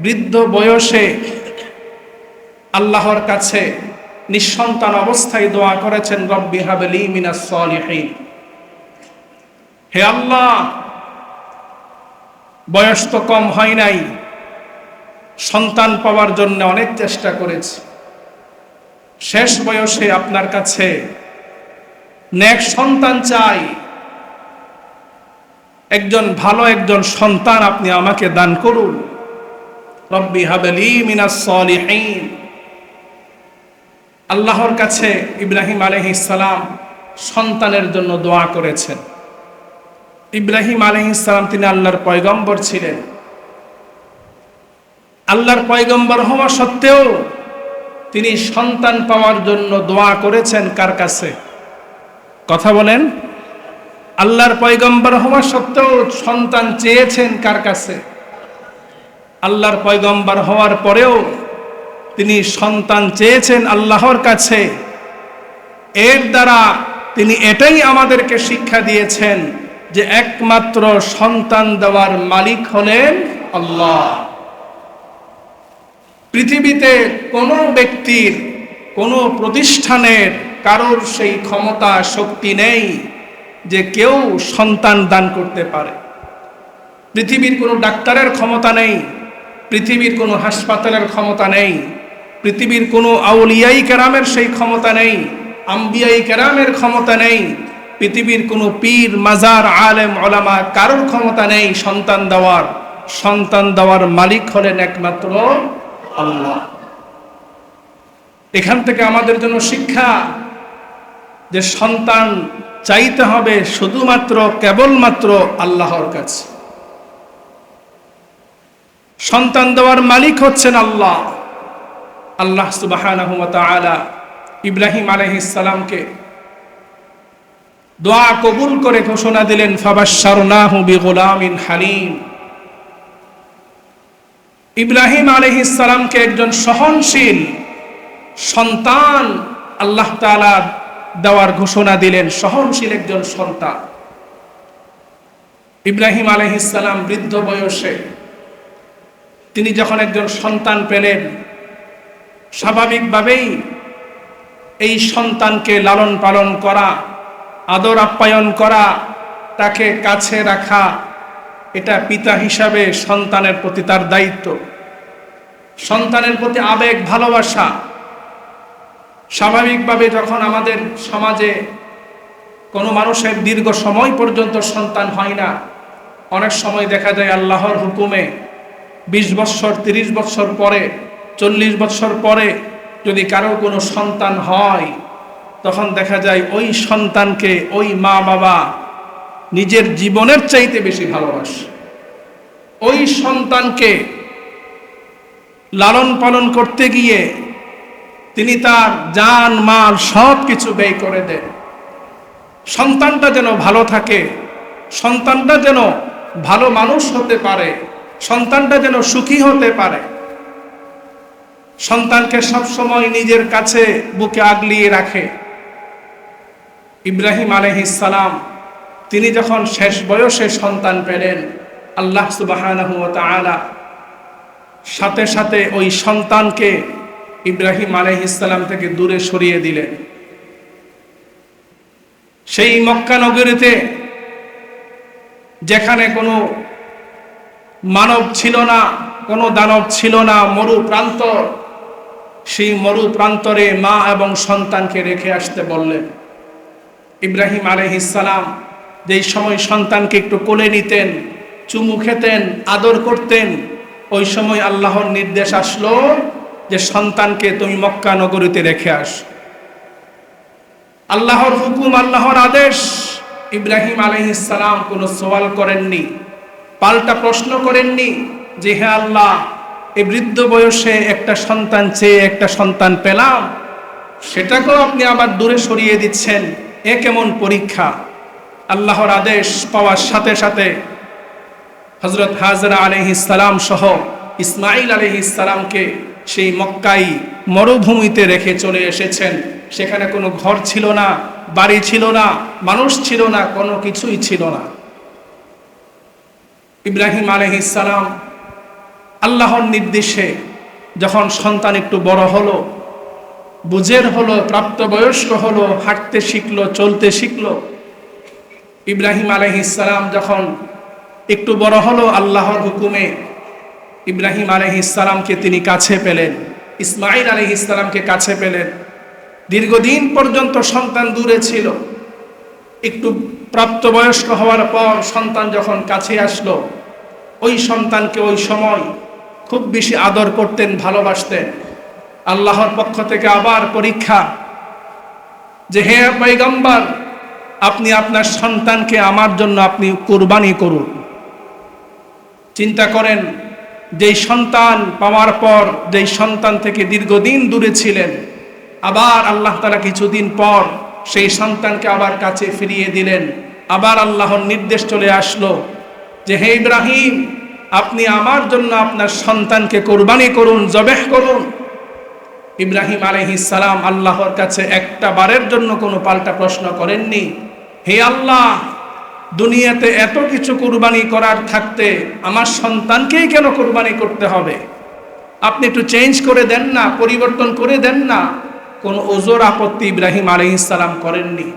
বৃদ্ধ বয়সে আল্লাহর কাছে নিঃসন্তান অবস্থায় দোয়া করেছেন, রব্বি হাবলি মিনাস সালিহিন। হে আল্লাহ, বয়স তো কম হয় নাই, সন্তান পাওয়ার জন্য অনেক চেষ্টা করেছি, শেষ বয়সে আপনার কাছে নেক সন্তান চাই, একজন ভালো একজন সন্তান আপনি আমাকে দান করুন। রব্বি হাবলি মিনাস সালিহিন। আল্লাহর কাছে ইব্রাহিম আলাইহিস সালাম সন্তানের জন্য দোয়া করেছেন। ইব্রাহিম আলাইহিস সালাম তিনি আল্লাহর পয়গম্বর ছিলেন। আল্লাহর পয়গম্বর হওয়া সত্ত্বেও তিনি সন্তান পাওয়ার জন্য দোয়া করেছেন কার কাছে? কথা বলেন। আল্লাহর পয়গম্বর হওয়া সত্ত্বেও সন্তান চেয়েছেন কার কাছে? আল্লাহর পয়গম্বর হওয়ার পরেও তিনি সন্তান চেয়েছেন আল্লাহর কাছে। এর দ্বারা তিনি এটাই আমাদেরকে শিক্ষা দিয়েছেন যে একমাত্র সন্তান দেওয়ার মালিক হলেন আল্লাহ। পৃথিবীতে কোনো ব্যক্তির, কোনো প্রতিষ্ঠানের কারোর সেই ক্ষমতা শক্তি নেই যে কেউ সন্তান দান করতে পারে। পৃথিবীর কোনো ডাক্তারের ক্ষমতা নেই, পৃথিবীর কোনো হাসপাতালের ক্ষমতা নেই, পৃথিবীর কোনো আউলিয়াই কেরামের সেই ক্ষমতা নেই, আম্বিয়াই কেরামের ক্ষমতা নেই, পৃথিবীর কোনো পীর, মাজার, আলেম, ওলামা কারোর ক্ষমতা নেই সন্তান দেওয়ার। সন্তান দেওয়ার মালিক হলেন একমাত্র আল্লাহ। এখান থেকে আমাদের জন্য শিক্ষা যে সন্তান চাইতে হবে শুধুমাত্র কেবলমাত্র আল্লাহর কাছে। সন্তান দেওয়ার মালিক হচ্ছেন আল্লাহ। আল্লাহ সুবহানাহু ওয়া তাআলা ইব্রাহিম আলাইহিস সালামকে দোয়া কবুল করে ঘোষণা দিলেন, ফাবাশশারনাহু বিগুলামিন হালিম। ইব্রাহিম আলাইহিস সালামকে একজন সহনশীল সন্তান আল্লাহ তাআলা দেওয়ার ঘোষণা দিলেন, সহনশীল একজন সন্তান। ইব্রাহিম আলাইহিস সালাম বৃদ্ধ বয়সে তিনি যখন একজন সন্তান পেলেন, স্বাভাবিকভাবেই এই সন্তানকে লালন পালন করা, আদর আপ্যায়ন করা, তাকে কাছে রাখা, এটা পিতা হিসাবে সন্তানের প্রতি তার দায়িত্ব। সন্তানের প্রতি আবেগ, ভালোবাসা। স্বাভাবিকভাবে যখন আমাদের সমাজে কোনো মানুষের দীর্ঘ সময় পর্যন্ত সন্তান হয় না, অনেক সময় দেখা যায় আল্লাহর হুকুমে 20 বছর, 30 বছর পরে, 40 বছর পরে যদি কারো কোনো সন্তান হয়, তখন দেখা যায় ওই সন্তানকে ওই মা বাবা নিজের জীবনের চাইতে বেশি ভালোবাসে। ওই সন্তানকে লালন পালন করতে গিয়ে তিনি তার জান মাল সব কিছু ব্যয় করে দেন। সন্তানটা যেন ভালো থাকে, সন্তানটা যেন ভালো মানুষ হতে পারে, সন্তানটা যেন সুখী হতে পারে। সন্তানকে সবসময় নিজের কাছে বুকে আগলিয়ে রাখে। ইব্রাহিম আলাইহিস সালাম তিনি যখন শেষ বয়সে সন্তান পেলেন, আল্লাহ সুবহানাহু ওয়া তাআলা সাথে সাথে ওই সন্তানকে ইব্রাহিম আলাইহিস সালাম থেকে দূরে সরিয়ে দিলেন। সেই মক্কা নগরীতে যেখানে কোনো মানব ছিল না, কোনো দানব ছিল না, মরু প্রান্তর, সেই মরু প্রান্তরে মা এবং সন্তানকে রেখে আসতে বললেন। ইব্রাহিম আলাইহিস সালাম যেই সময় সন্তানকে একটু কোলে নিতেন, চুমু খেতেন, আদর করতেন, ওই সময় আল্লাহর নির্দেশ আসলো যে সন্তানকে তুমি মক্কা নগরীতে রেখে আস। আল্লাহর হুকুম, আল্লাহর আদেশ। ইব্রাহিম আলাইহিস সালাম কোনো সওয়াল করেননি, পাল্টা প্রশ্ন করেননি যে হে আল্লাহ, এই বৃদ্ধ বয়সে একটা সন্তান চেয়ে একটা সন্তান পেলাম, সেটাকেও আপনি আবার দূরে সরিয়ে দিচ্ছেন, এ কেমন পরীক্ষা? আল্লাহর আদেশ পাওয়ার সাথে সাথে হযরত হাজরা আলাইহিস সালাম সহ ইসমাঈল আলাইহিস সালামকে সেই মক্কাই মরুভূমিতে রেখে চলে এসেছেন। সেখানে কোনো ঘর ছিল না, বাড়ি ছিল না, মানুষ ছিল না, কোনো কিছুই ছিল না। ইব্রাহিম আলাইহিস সালাম আল্লাহর নির্দেশে যখন সন্তান একটু বড় হলো, বুঝের হলো, প্রাপ্তবয়স্ক হলো, হাঁটতে শিখলো, চলতে শিখলো, ইব্রাহিম আলাইহিস সালাম যখন একটু বড় হলো, আল্লাহর হুকুমে ইব্রাহিম আলাইহিস সালামকে তিনি কাছে পেলেন, ইসমাঈল আলাইহিস সালামকে কাছে পেলেন। দীর্ঘদিন পর্যন্ত সন্তান দূরে ছিল। একটু প্রাপ্তবয়স্ক হওয়ার পর সন্তান যখন কাছে আসলো, ওই সন্তানকে ওই সময় খুব বেশি আদর করতেন, ভালোবাসতেন। আল্লাহর পক্ষ থেকে আবার পরীক্ষা যে হে পয়গম্বর, আপনি আপনার সন্তানকে আমার জন্য আপনি কুরবানি করুন। চিন্তা করেন, যেই সন্তান পাওয়ার পর, যেই সন্তান থেকে দীর্ঘদিন দূরে ছিলেন, আবার আল্লাহ তাআলা কিছুদিন পর সেই সন্তানকে আবার কাছে ফিরিয়ে দিলেন। আবার আল্লাহর নির্দেশ চলে আসলো যে হে ইব্রাহিম, আপনি আমার জন্য আপনার সন্তানকে কুরবানি করুন, জবেহ করুন। ইব্রাহিম আলাইহিস সালাম আল্লাহর কাছে একটা বারের জন্য কোনো পাল্টা প্রশ্ন করেননি, হে আল্লাহ, দুনিয়াতে এত কিছু কুরবানি করার থাকতে আমার সন্তানকেই কেন কুরবানি করতে হবে? আপনি একটু চেঞ্জ করে দেন না, পরিবর্তন করে দেন না। কোনো ওজোর আপত্তি ইব্রাহিম আলাইহিস সালাম করেননি।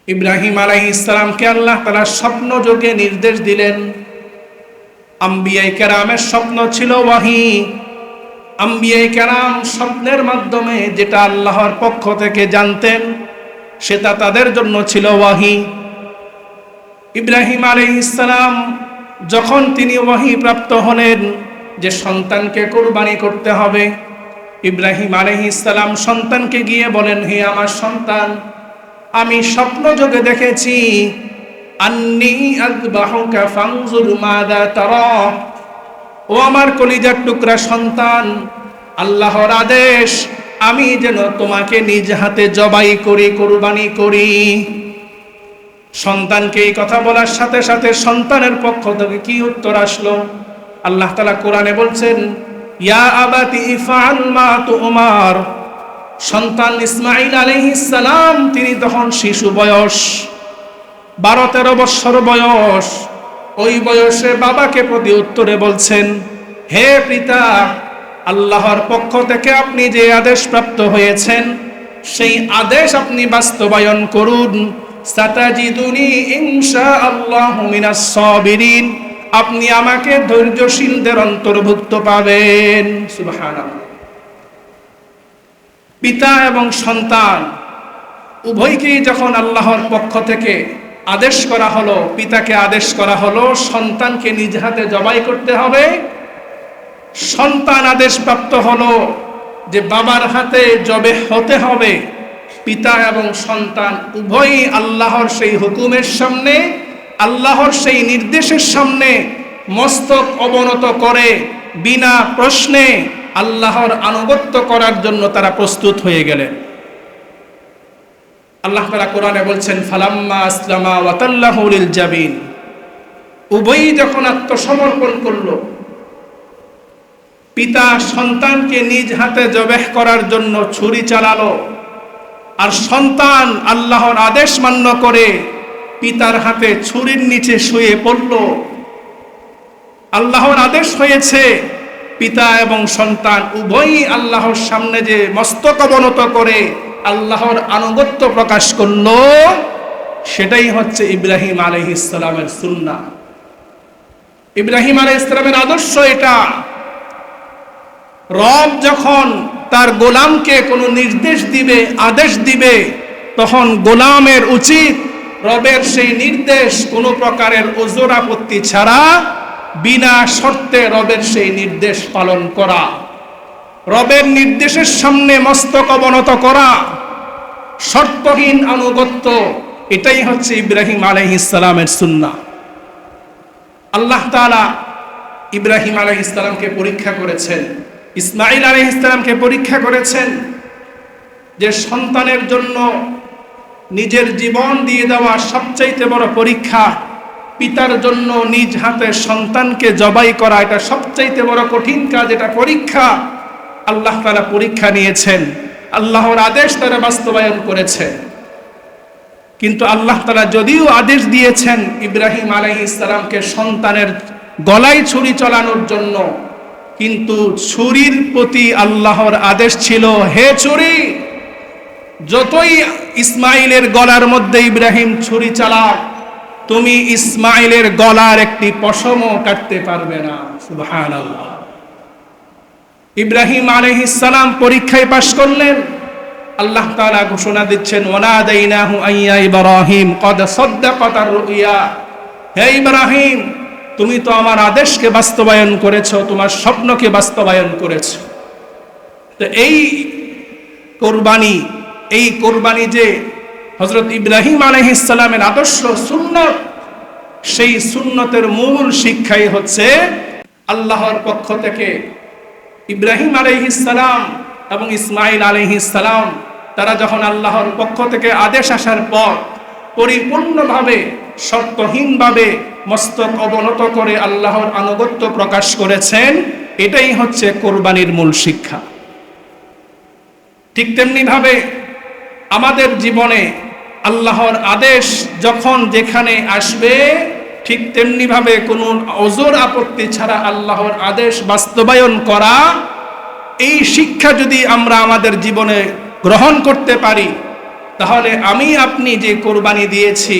ইব্রাহিম আলাইহিস সালামকে আল্লাহ তাআলা স্বপ্ন যোগে নির্দেশ দিলেন। আম্বিয়ায়ে কেরামের স্বপ্ন ছিল ওয়াহী। আম্বিয়ায়ে কেরাম স্বপ্নের মাধ্যমে যেটা আল্লাহর পক্ষ থেকে জানতেন, সেটা তাদের জন্য ছিল ওয়াহী। ইব্রাহিম আলাইহিস সালাম যখন তিনি ওয়াহী প্রাপ্ত হলেন যে সন্তানকে কুরবানি করতে হবে, ইব্রাহিম আলাইহিস সালাম সন্তানকে গিয়ে বলেন, হে আমার সন্তান, আমি স্বপ্ন যোগে দেখেছি, আন্নী আযবাহুকা ফানজুর মাযা তারা। ও আমার কলিজার টুকরা সন্তান, আল্লাহর আদেশ আমি যেন তোমাকে নিজ হাতে জবাই করি, কুরবানি করি। সন্তানকে এই কথা বলার সাথে সাথে সন্তানের পক্ষ থেকে কি উত্তর আসলো? আল্লাহ তাআলা কোরআনে বলছেন, ইয়া আবাতি ইফআল মা তুমার। সন্তান ইসমাঈল আলাইহিস সালাম তিনি তখন শিশু বয়স, 12-13 বছর বয়স। ওই বয়সে বাবাকে প্রতি উত্তরে বলছেন, হে পিতা, আল্লাহর পক্ষ থেকে আপনি যে আদেশ প্রাপ্ত হয়েছেন, সেই আদেশ আপনি বাস্তবায়ন করুন। সাতাজিদুনি ইনশাআল্লাহু মিনাস সাবিরিন। আপনি আমাকে ধৈর্যশীলদের অন্তর্ভুক্ত পাবেন। সুবহানাল্লাহ। পিতা এবং সন্তান উভয়কেই যখন আল্লাহর পক্ষ থেকে আদেশ করা হলো, পিতাকে আদেশ করা হলো সন্তানকে নিজ হাতে জবাই করতে হবে, সন্তান আদেশ প্রাপ্ত হলো যে বাবার হাতে জবে হতে হবে। পিতা এবং সন্তান উভয়ই আল্লাহর সেই হুকুমের সামনে, আল্লাহর সেই নির্দেশের সামনে মস্তক অবনত করে বিনা প্রশ্নে আল্লাহর আনুগত্য করার জন্য তারা প্রস্তুত হয়ে গেলেন। আল্লাহ তাআলা কোরআনে বলছেন, ফালাম্মা আসলামা ওয়া তাল্লাহু লিল জাবিন। উভয়ই যখন আত্মসমর্পণ করলো, পিতা সন্তানকে নিজ হাতে জবেহ করার জন্য ছুরি চালালো, আর সন্তান আল্লাহর আদেশ মান্য করে পিতার হাতে ছুরির নিচে শুয়ে পড়ল। আল্লাহর আদেশ হয়েছে, পিতা এবং সন্তান উভয়ই আল্লাহর সামনে যে মস্তক অবনত করে আল্লাহর আনুগত্য প্রকাশ করলো, সেটাই হচ্ছে ইব্রাহিম আলাইহিস সালামের সুন্নাহ। ইব্রাহিম আলাইহিস সালামের আদর্শ এটা। রব যখন তার গোলামকে কোনো নির্দেশ দিবে, আদেশ দিবে, তখন গোলামের উচিত রবের সেই নির্দেশ কোনো প্রকারের ওজর আপত্তি ছাড়া বিনা শর্তে রবের সেই নির্দেশ পালন করা, রবের নির্দেশের সামনে মস্তক অবনত করা। শর্তহীন আনুগত্য, এটাই হচ্ছে ইব্রাহিম আলাইহিস সালামের সুন্নাহ। আল্লাহ তাআলা ইব্রাহিম আলাইহিস সালামকে পরীক্ষা করেছেন, ইসমাঈল আলাইহিস সালামকে পরীক্ষা করেছেন, যে সন্তানের জন্য নিজের জীবন দিয়ে দেওয়া সবচাইতে বড় পরীক্ষা। পিতার জন্য নিজ হাতে সন্তানকে জবাই করা, এটা সবচাইতে বড় কঠিন কাজ, এটা পরীক্ষা। আল্লাহ তাআলা পরীক্ষা নিয়েছেন, আল্লাহর আদেশ তারা বাস্তবায়ন করেছে। কিন্তু আল্লাহ তাআলা যদিও আদেশ দিয়েছেন ইব্রাহিম আলাইহিস সালামকে সন্তানের গলায় ছুরি চালানোর জন্য, কিন্তু ছুরির প্রতি আল্লাহর আদেশ ছিল, হে ছুরি, যতই ইসমাইলের গলার মধ্যে ইব্রাহিম ছুরি চালাক, তুমি ইসমাইলের গলার একটি পশমও কাটতে পারবে না। সুবহানাল্লাহ। ইব্রাহিম আলাইহিস সালাম পরীক্ষায় পাশ করলেন। আল্লাহ তাআলা ঘোষণা দিচ্ছেন, ওয়ানাদাইনাহু আইয়া ইব্রাহিম কদ সাদ্দাকাতার রুইয়া। হে ইব্রাহিম, তুমি তো আমার আদেশকে বাস্তবায়ন করেছো, তোমার স্বপ্নকে বাস্তবায়ন করেছো। তো এই কোরবানি যে হযরত ইব্রাহিম আলাইহিস সালামের আদর্শ সুন্নত, সেই সুন্নতের মূল শিক্ষাই হচ্ছে আল্লাহর পক্ষ থেকে ইব্রাহিম আলাইহিস সালাম এবং ইসমাঈল আলাইহিস সালাম, তারা যখন আল্লাহর পক্ষ থেকে আদেশ আসার পর পরিপূর্ণভাবে শর্তহীনভাবে মস্তক অবনত করে আল্লাহর আনুগত্য প্রকাশ করেছেন। এটাই হচ্ছে কোরবানির মূল শিক্ষা। ঠিক তেমনি ভাবে আমাদের জীবনে আল্লাহর আদেশ যখন যেখানে আসবে, ঠিক তেমনি ভাবে কোনো ওজর আপত্তি ছাড়া আল্লাহর আদেশ বাস্তবায়ন করা, এই শিক্ষা যদি আমরা আমাদের জীবনে গ্রহণ করতে পারি, তাহলে আমি আপনি যে কোরবানি দিয়েছি,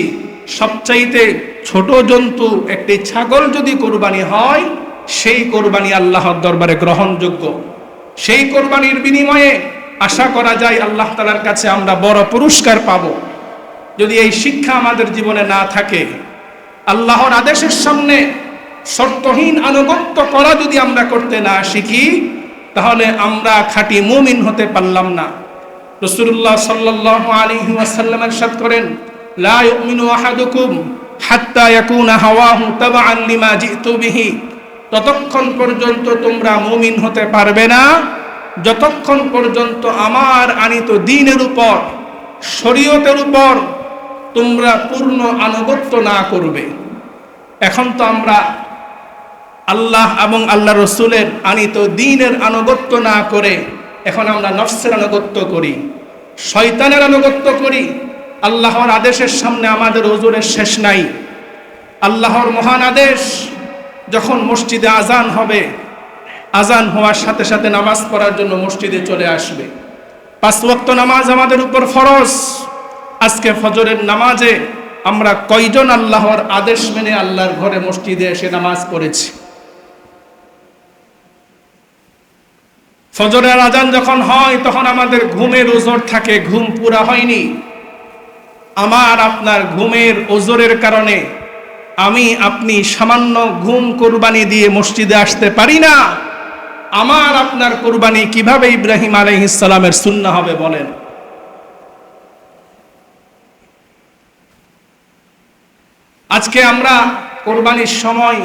সবচাইতে ছোট জন্তু একটি ছাগল যদি কোরবানি হয়, সেই কোরবানি আল্লাহর দরবারে গ্রহণযোগ্য। সেই কোরবানির বিনিময়ে আশা করা যায় আল্লাহ তাআলার কাছে আমরা বড় পুরস্কার পাব। যদি এই শিক্ষা আমাদের জীবনে না থাকে, আল্লাহর আদেশের সামনে শর্তহীন আনুগত্য করা যদি আমরা করতে না শিখি, তাহলে আমরা খাঁটি মুমিন হতে পারলাম না। রাসূলুল্লাহ সাল্লাল্লাহু আলাইহি ওয়াসাল্লাম ইরশাদ করেন, লা ইউমিনু আহাদুকুম হাত্তা ইয়াকুনা হাওয়াহু তাবআন লিমা জিতু বিহি। ততক্ষণ পর্যন্ত তোমরা মুমিন হতে পারবে না যতক্ষণ পর্যন্ত আমার আনিত দ্বীনের উপর, শরীয়তের উপর তোমরা পূর্ণ আনুগত্য না করবে। এখন তো আমরা আল্লাহ এবং আল্লাহ রসুলের আনিত দ্বীনের আনুগত্য না করে এখন আমরা নফসের আনুগত্য করি, শয়তানের আনুগত্য করি। আল্লাহর আদেশের সামনে আমাদের ওজরের শেষ নাই। আল্লাহর মহান আদেশ, যখন মসজিদে আজান হবে, আজান হওয়ার সাথে সাথে নামাজ পড়ার জন্য মসজিদে চলে আসবে। 5 ওয়াক্ত নামাজ আমাদের উপর ফরজ। আজকে ফজরের নামাজে আমরা কয়জন আল্লাহর আদেশ মেনে আল্লাহর ঘরে মসজিদে এসে নামাজ পড়েছি? ফজরের আজান যখন হয় তখন আমাদের ঘুমের ওজর থাকে, ঘুম পুরা হয়নি। আমার আপনার ঘুমের ওজরের কারণে আমি আপনি সামান্য ঘুম কোরবানি দিয়ে মসজিদে আসতে পারি না। আমার আপনার কোরবানি কিভাবে ইব্রাহিম আলাইহিস সালামের সুন্নাহ হবে বলেন? আজকে আমরা কোরবানির সময়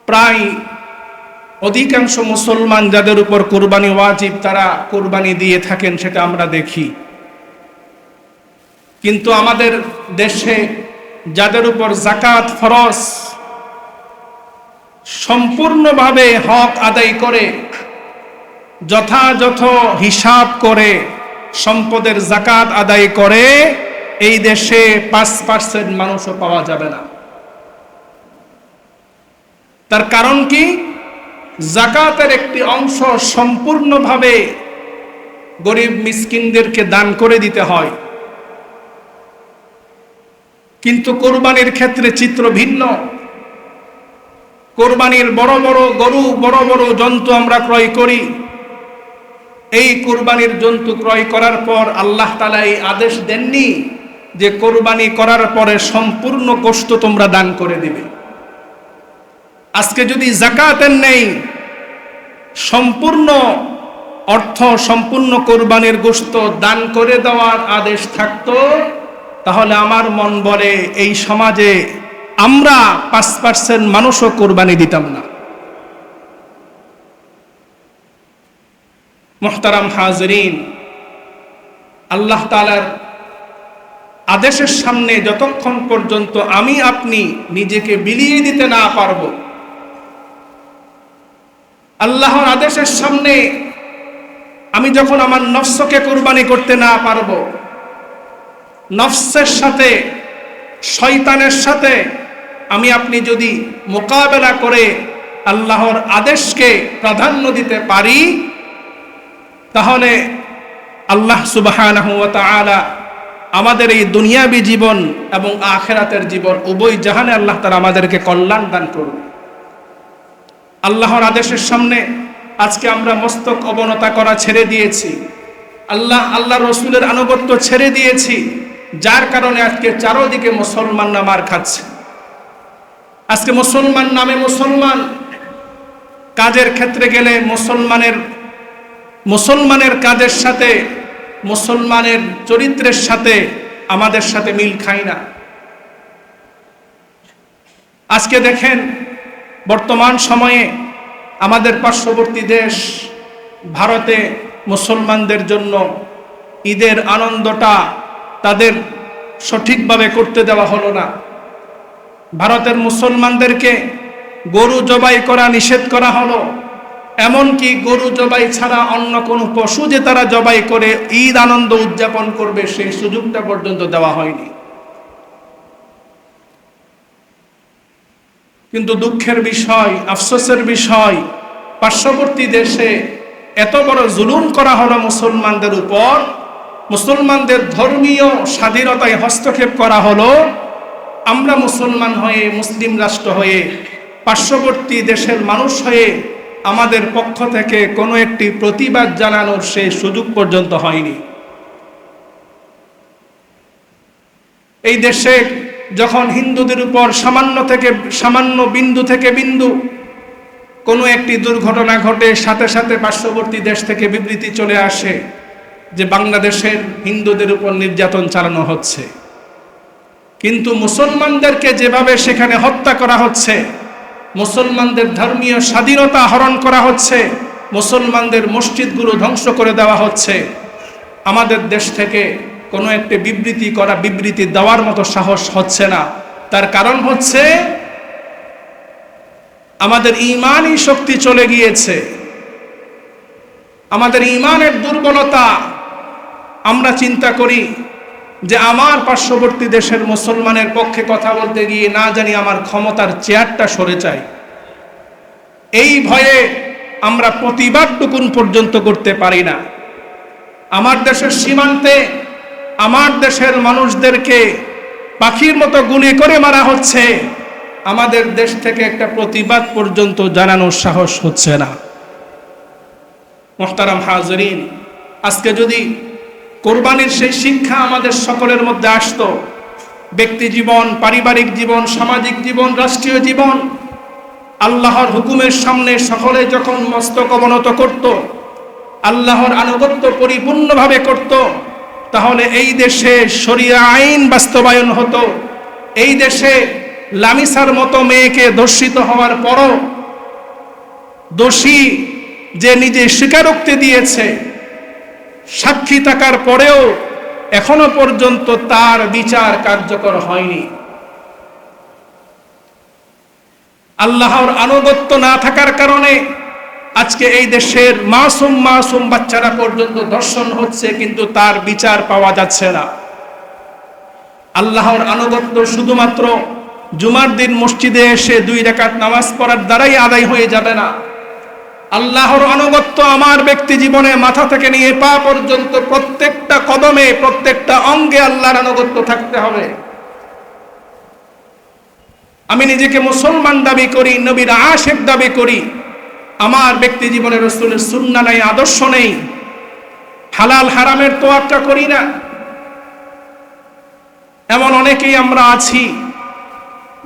প্রায় অধিকাংশ মুসলমান যাদের উপর কোরবানি ওয়াজিব, তারা কোরবানি দিয়ে থাকেন, সেটা আমরা দেখি। কিন্তু আমাদের দেশে যাদের উপর যাকাত ফরজ, সম্পূর্ণভাবে হক আদায় করে যথাযথ হিসাব করে সম্পদের যাকাত আদায় করে, এই দেশে 5% মানুষও পাওয়া যাবে না। তার কারণ কি? যাকাতের একটি অংশ সম্পূর্ণভাবে গরিব মিসকিনদেরকে দান করে দিতে হয়। কিন্তু কোরবানির ক্ষেত্রে চিত্র ভিন্ন। কোরবানির বড় বড় গরু, বড় বড় জন্তু আমরা ক্রয় করি। এই কোরবানির জন্তু ক্রয় করার পর আল্লাহ তাআলা এই আদেশ দেননি যে কোরবানি করার পরে সম্পূর্ণ গোশত তোমরা দান করে দিবে। আজকে যদি যাকাতের নেই, সম্পূর্ণ অর্থ সম্পূর্ণ কোরবানির গোশত দান করে দেওয়ার আদেশ থাকতো, তাহলে আমার মন বলে এই সমাজে আমরা 5% মানুষও কোরবানি দিতাম না। মুহতারাম হাজরিন, আল্লাহ তাআলার আদেশের সামনে যতক্ষণ পর্যন্ত আমি আপনি নিজেকে বিলিয়ে দিতে না পারব, আল্লাহর আদেশের সামনে আমি যখন আমার নফসকে কোরবানি করতে না পারব, নফসের সাথে শয়তানের সাথে আমি আপনি যদি মোকাবেলা করে আল্লাহর আদেশকে প্রাধান্য দিতে পারি, তাহলে আল্লাহ সুবহানাহু ওয়া তাআলা আমাদের এই দুনিয়াবী জীবন এবং আখিরাতের জীবন উভয় জাহানে আল্লাহ তাআলা আমাদেরকে কল্যাণ দান করবে। আল্লাহর আদেশের সামনে আজকে আমরা মস্তক অবনতা করা ছেড়ে দিয়েছি, আল্লাহ রসুলের আনুগত্য ছেড়ে দিয়েছি, যার কারণে আজকে চারদিকে মুসলমানরা মার খাচ্ছে। আজকে মুসলমান নামে মুসলমান, কাজের ক্ষেত্রে গেলে মুসলমানের কাজের সাথে মুসলমানের চরিত্রের সাথে আমাদের সাথে মিল খায় না। আজকে দেখেন বর্তমান সময়ে আমাদের পার্শ্ববর্তী দেশ ভারতে মুসলমানদের জন্য ঈদের আনন্দটা তাদের সঠিকভাবে করতে দেওয়া হলো না। ভারতের মুসলমানদেরকে গরু জবাই করা নিষেধ করা হলো, এমনকি গরু জবাই ছাড়া অন্য কোনো পশু যে তারা জবাই করে ঈদ আনন্দ উদযাপন করবে সেই সুযোগটা পর্যন্ত দেওয়া হয়নি। কিন্তু দুঃখের বিষয়, আফসোসের বিষয়, পার্শ্ববর্তী দেশে এত বড় জুলুম করা হলো মুসলমানদের উপর, মুসলমানদের ধর্মীয় স্বাধীনতায় হস্তক্ষেপ করা হলো। আমরা মুসলমান হয়ে, মুসলিম রাষ্ট্র হয়ে, পার্শ্ববর্তী দেশের মানুষ হয়ে আমাদের পক্ষ থেকে কোনো একটি প্রতিবাদ জানানোর সেই সুযোগ পর্যন্ত হয়নি। এই দেশে যখন হিন্দুদের উপর সামান্য বিন্দু থেকে বিন্দু কোনো একটি দুর্ঘটনা ঘটে, সাথে সাথে পার্শ্ববর্তী দেশ থেকে বিবৃতি চলে আসে যে বাংলাদেশের হিন্দুদের উপর নির্যাতন চালানো হচ্ছে। কিন্তু মুসলমানদেরকে যেভাবে সেখানে হত্যা করা হচ্ছে, মুসলমানদের ধর্মীয় স্বাধীনতা হরণ করা হচ্ছে, মুসলমানদের মসজিদগুলো ধ্বংস করে দেওয়া হচ্ছে, আমাদের দেশ থেকে কোনো একটি বিবৃতি দেওয়ার মতো সাহস হচ্ছে না। তার কারণ হচ্ছে আমাদের ঈমানি শক্তি চলে গিয়েছে, আমাদের ঈমানের দুর্বলতা। আমরা চিন্তা করি যে আমার পার্শ্ববর্তী দেশের মুসলমানের পক্ষে কথা বলতে গিয়ে না জানি আমার ক্ষমতার চেয়ারটা সরে যায়। এই ভয়ে আমরা প্রতিবাদটুকুন পর্যন্ত করতে পারি না। আমার দেশের সীমান্তে আমার দেশের মানুষদেরকে পাখির মতো গুলি করে মারা হচ্ছে, আমাদের দেশ থেকে একটা প্রতিবাদ পর্যন্ত জানানোর সাহস হচ্ছে না। মুহতারাম হাজরিন, আজকে যদি কোরবানির সেই শিক্ষা আমাদের সকলের মধ্যে আসতো, ব্যক্তি জীবন, পারিবারিক জীবন, সামাজিক জীবন, রাষ্ট্রীয় জীবন, আল্লাহর হুকুমের সামনে সকলে যখন মস্তক অবনত করত, আল্লাহর আনুগত্য পরিপূর্ণভাবে করত, তাহলে এই দেশে শরিয়া আইন বাস্তবায়ন হতো। এই দেশে লামিসার মতো মেয়েকে ধর্ষিত হওয়ার পরও দোষী যে নিজে স্বীকারোক্তি দিয়েছে, সাক্ষী থাকার পরেও এখনো পর্যন্ত তার বিচার কার্যকর হয়নি। আল্লাহর আনুগত্য না থাকার কারণে আজকে এই দেশের মাসুম বাচ্চারা পর্যন্ত ধর্ষণ হচ্ছে, কিন্তু তার বিচার পাওয়া যাচ্ছে না। আল্লাহর আনুগত্য শুধুমাত্র জুমার দিন মসজিদে এসে 2 রাকাত নামাজ পড়ার দ্বারাই আদায় হয়ে যাবে না। আল্লাহর আনুগত্য আমার ব্যক্তি জীবনে মাথা থেকে নিয়ে পা পর্যন্ত প্রত্যেকটা কদমে, প্রত্যেকটা অঙ্গে আল্লাহর আনুগত্য থাকতে হবে। আমি নিজেকে মুসলমান দাবি করি, নবীর আশিক দাবি করি, আমার ব্যক্তি জীবনে রাসূলের সুন্নাহ নাই, আদর্শ নেই, হালাল হারামের তোয়াক্কা করি না। এমন অনেকেই আমরা আছি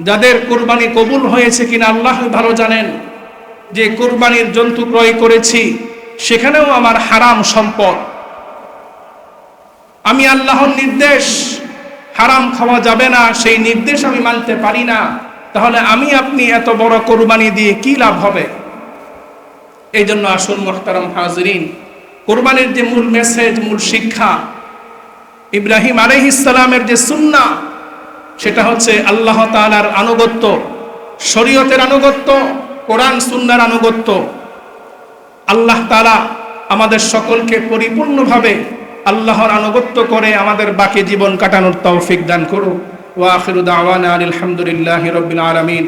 যাদের কুরবানি কবুল হয়েছে কিনা আল্লাহ ভালো জানেন, যে কুরবানির জন্তু ক্রয় করেছি সেখানেও আমার হারাম সম্পদ। আমি আল্লাহর নির্দেশ হারাম খাওয়া যাবে না, সেই নির্দেশ আমি মানতে পারি না, তাহলে আমি আপনি এত বড় কোরবানি দিয়ে কি লাভ হবে? এই জন্য আসুন মুহতারাম হাজিরিন, কোরবানির যে মূল মেসেজ, মূল শিক্ষা, ইব্রাহিম আলাইহিস সালামের যে সুন্নাহ, সেটা হচ্ছে আল্লাহ তাআলার আনুগত্য, শরীয়তের আনুগত্য, কোরআন সুন্নাহর আনুগত্য। আল্লাহ তাআলা আমাদের সকলকে পরিপূর্ণভাবে আল্লাহর আনুগত্য করে আমাদের বাকি জীবন কাটানোর তৌফিক দান করুন। ওয়া আখিরু দাওয়ানা আলহামদুলিল্লাহি রাব্বিল আলামিন।